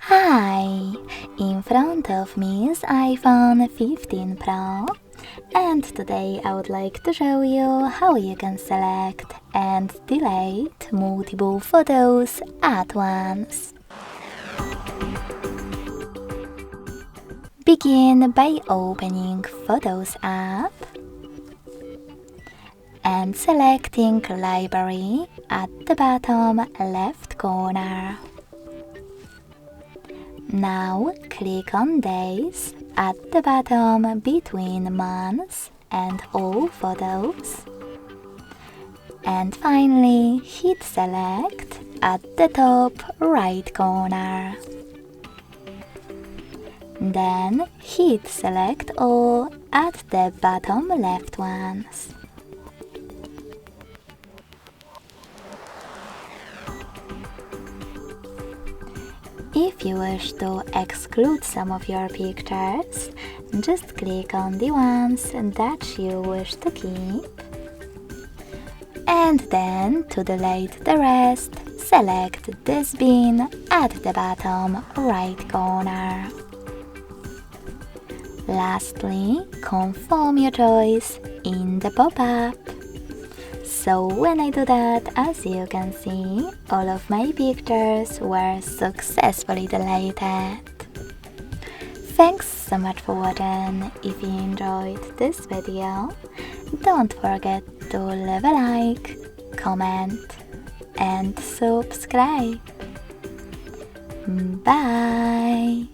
Hi! In front of me is iPhone 15 Pro, and today I would like to show you how you can select and delete multiple photos at once. Begin by opening Photos app and selecting Library at the bottom left corner. Now click on Days at the bottom between months and all photos. And finally hit Select at the top right corner. Then hit Select All at the bottom left ones. If you wish to exclude some of your pictures, just click on the ones that you wish to keep. And then, to delete the rest, select this bin at the bottom right corner. Lastly, confirm your choice in the pop-up. So when I do that, as you can see, all of my pictures were successfully deleted. Thanks so much for watching. If you enjoyed this video, don't forget to leave a like, comment and subscribe. Bye!